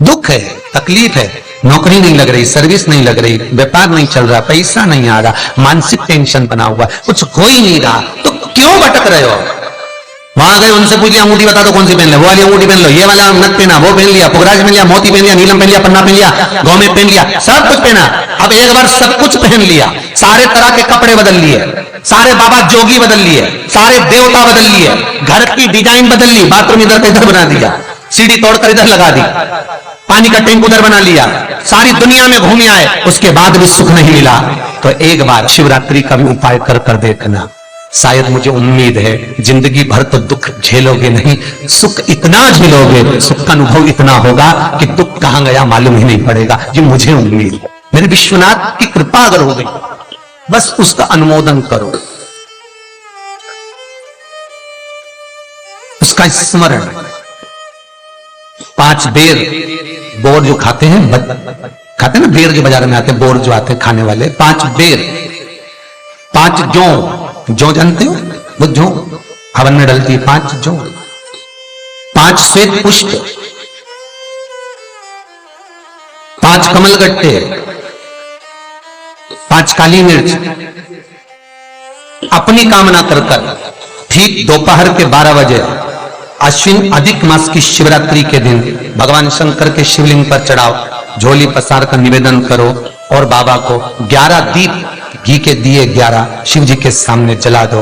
दुख है, तकलीफ है, नौकरी नहीं लग रही, सर्विस नहीं लग रही, व्यापार नहीं चल रहा, पैसा नहीं आ रहा, मानसिक टेंशन बना हुआ, कुछ हो ही नहीं रहा, तो क्यों भटक रहे हो? वहां गए, उनसे पूछ लिया अंगूठी बता दो कौन सी पहन ले, वो वाली अंगूठी पहन लो, ये वाला नथ पहना, वो पहन लिया, पुखराज पहन लिया, मोती पहन लिया, नीलम पहन लिया, पन्ना पहन लिया, गौमे पहन लिया, सब कुछ पहना। अब एक बार सब कुछ पहन लिया, सारे तरह के कपड़े बदल लिए, सारे बाबा जोगी बदल लिए, सारे देवता बदल लिए, घर की डिजाइन बदल ली, बाथरूम इधर का इधर बना दिया, सीढ़ी तोड़कर इधर लगा दी, पानी का टैंक उधर बना लिया, सारी दुनिया में घूम आए, उसके बाद भी सुख नहीं मिला, तो एक बार शिवरात्रि का भी उपाय कर कर देखना। शायद मुझे उम्मीद है जिंदगी भर तो दुख झेलोगे नहीं, सुख इतना झेलोगे, सुख का अनुभव इतना होगा कि दुख कहां गया मालूम ही नहीं पड़ेगा। ये मुझे उम्मीद है, मेरे विश्वनाथ की कृपा अगर हो गई, बस उसका अनुमोदन करो, उसका स्मरण। 5 बेर बोर जो खाते हैं, खाते हैं ना बेर जो बाजार में आते हैं, बोर जो आते हैं खाने वाले, 5 बेर, 5 जौ जानते हो, वो जौ हवन में डलती है, 5 जौ, 5 श्वेत पुष्प, 5 कमलगट्टे, 5 काली मिर्च, अपनी कामना कर कर ठीक दोपहर के 12 बजे अश्विन अधिक मास की शिवरात्रि के दिन भगवान शंकर के शिवलिंग पर चढ़ाओ, झोली पसार कर निवेदन करो और बाबा को 11 दीप घी के दिए 11 शिव जी के सामने जला दो।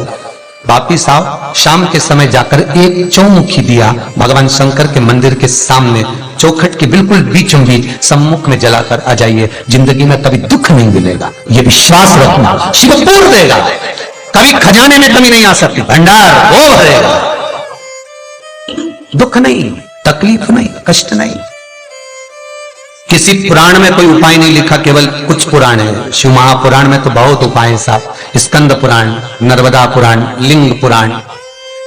वापिस आओ, शाम के समय जाकर एक चौमुखी दिया भगवान शंकर के मंदिर के सामने चौखट के बिल्कुल बीचों बीच सम्मुख में जलाकर आ जाइए। जिंदगी में कभी दुख नहीं मिलेगा, ये विश्वास रखना, शिव पूर्ण देगा, कभी खजाने में कमी नहीं आ सकती, भंडार वो भरेगा, दुख नहीं, तकलीफ नहीं, कष्ट नहीं। किसी पुराण में कोई उपाय नहीं लिखा, केवल कुछ पुराण है। शिव महापुराण में तो बहुत उपाय हैं साहब, स्कंद पुराण, नर्मदा पुराण, लिंग पुराण,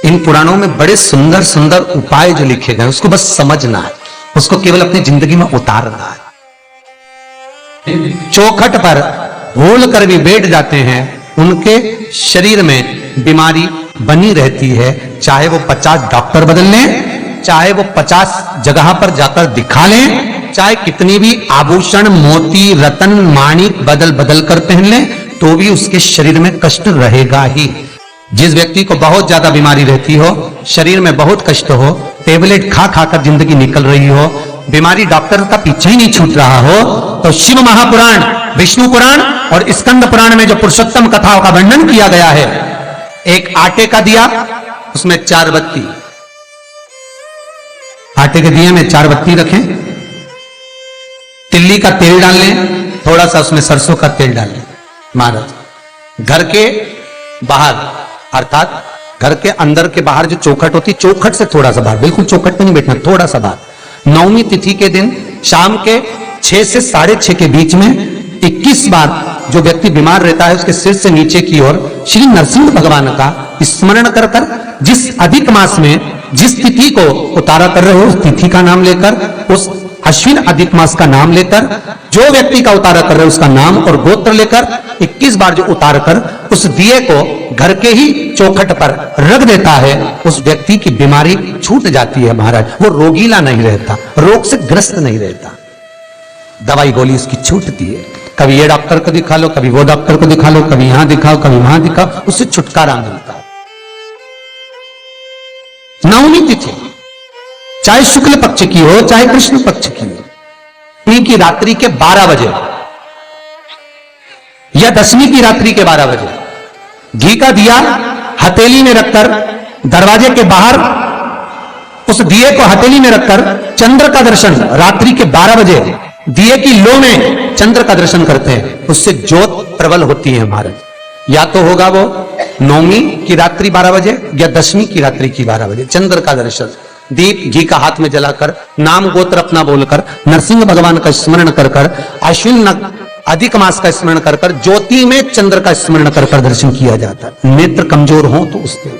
इन पुराणों में बड़े सुंदर सुंदर उपाय जो लिखे गए, उसको बस समझना है, उसको केवल अपनी जिंदगी में उतारना है। चौखट पर भूल कर भी बैठ जाते हैं, उनके शरीर में बीमारी बनी रहती है, चाहे वो 50 डॉक्टर बदल लें, चाहे वो 50 जगह पर जाकर दिखा लें, चाहे कितनी भी आभूषण मोती रतन माणिक बदल बदल कर पहन ले, तो भी उसके शरीर में कष्ट रहेगा ही। जिस व्यक्ति को बहुत ज्यादा बीमारी रहती हो, शरीर में बहुत कष्ट हो, टेबलेट खा खाकर जिंदगी निकल रही हो, बीमारी डॉक्टर का पीछा ही नहीं छूट रहा हो, तो शिव महापुराण, विष्णु पुराण और स्कंद पुराण में जो पुरुषोत्तम कथाओं का वर्णन किया गया है, एक आटे का दिया, उसमें 4 बत्ती, आटे के दिए में 4 बत्ती रखें, तिल्ली का तेल डाल लें, थोड़ा सा उसमें सरसों का तेल डाल लें। महाराज घर के बाहर, अर्थात घर के अंदर के बाहर जो चौखट होती, चौखट से थोड़ा सा बाहर, बिल्कुल चौखट पे नहीं बैठना, थोड़ा सा बाहर, 9वीं तिथि के दिन शाम के 6 से 6:30 के बीच में 21 बार जो व्यक्ति बीमार रहता है उसके सिर से नीचे की ओर श्री नरसिंह भगवान का स्मरण कर कर, जिस अधिक मास में जिस तिथि को उतारा कर रहे हो उस तिथि का नाम लेकर, उस अश्विन अधिक मास का नाम लेकर, जो व्यक्ति का उतारा कर रहे हो उसका नाम और गोत्र लेकर 21 बार जो उतार कर उस दिए को घर के ही चौखट पर रख देता है, उस व्यक्ति की बीमारी छूट जाती है महाराज। वो रोगीला नहीं रहता, रोग से ग्रस्त नहीं रहता, दवाई गोली उसकी छूटती है। कभी ये डॉक्टर को दिखा लो, कभी वो डॉक्टर को दिखा लो, कभी यहां दिखाओ, कभी वहां दिखाओ, उससे छुटकारा मिलता है। 9वीं तिथि चाहे शुक्ल पक्ष की हो चाहे कृष्ण पक्ष की हो, की रात्रि के 12 बजे या 10वीं की रात्रि के 12 बजे घी का दिया हथेली में रखकर दरवाजे के बाहर उस दिए को हथेली में रखकर चंद्र का दर्शन रात्रि के 12 बजे दिए की लो में चंद्र का दर्शन करते हैं, उससे ज्योत प्रबल होती है महाराज। या तो होगा वो 9वीं की रात्रि 12 बजे या 10वीं की रात्रि की 12 बजे चंद्र का दर्शन, दीप घी का हाथ में जलाकर, नाम गोत्र अपना बोलकर, नरसिंह भगवान का स्मरण कर कर, अश्विन अधिक मास का स्मरण कर कर, ज्योति में चंद्र का स्मरण कर कर दर्शन किया जाता है। नेत्र कमजोर हो तो उस दिन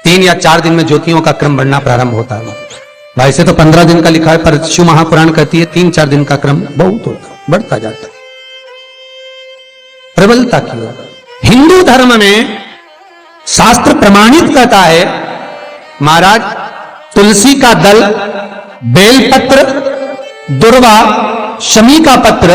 3 या 4 दिन में ज्योतियों का क्रम बढ़ना प्रारंभ होता है। वैसे तो 15 दिन का लिखा है, पर शिव महापुराण कहती है 3-4 दिन का क्रम बहुत होता, बढ़ता जाता है प्रबलता की ओर। हिंदू धर्म में शास्त्र प्रमाणित कहता है महाराज, तुलसी का दल बेलपत्र, दुर्वा, शमी का पत्र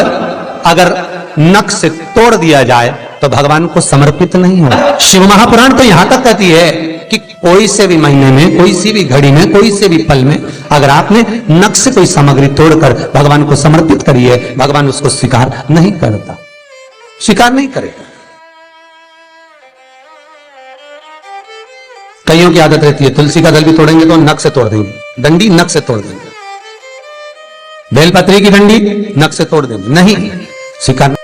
अगर नख से तोड़ दिया जाए तो भगवान को समर्पित नहीं होगा। शिव महापुराण तो यहां तक कहती है कि कोई से भी महीने में, कोई सी भी घड़ी में, कोई से भी पल में अगर आपने नख से कोई सामग्री तोड़कर भगवान को समर्पित करी है, भगवान उसको स्वीकार नहीं करता, स्वीकार नहीं करेगा। कईयों की आदत रहती है तुलसी का दल भी तोड़ेंगे तो नख से तोड़ देंगे, डंडी नख से तोड़ देंगे, बेलपत्री की डंडी नख से तोड़ देंगे, नहीं स्वीकार।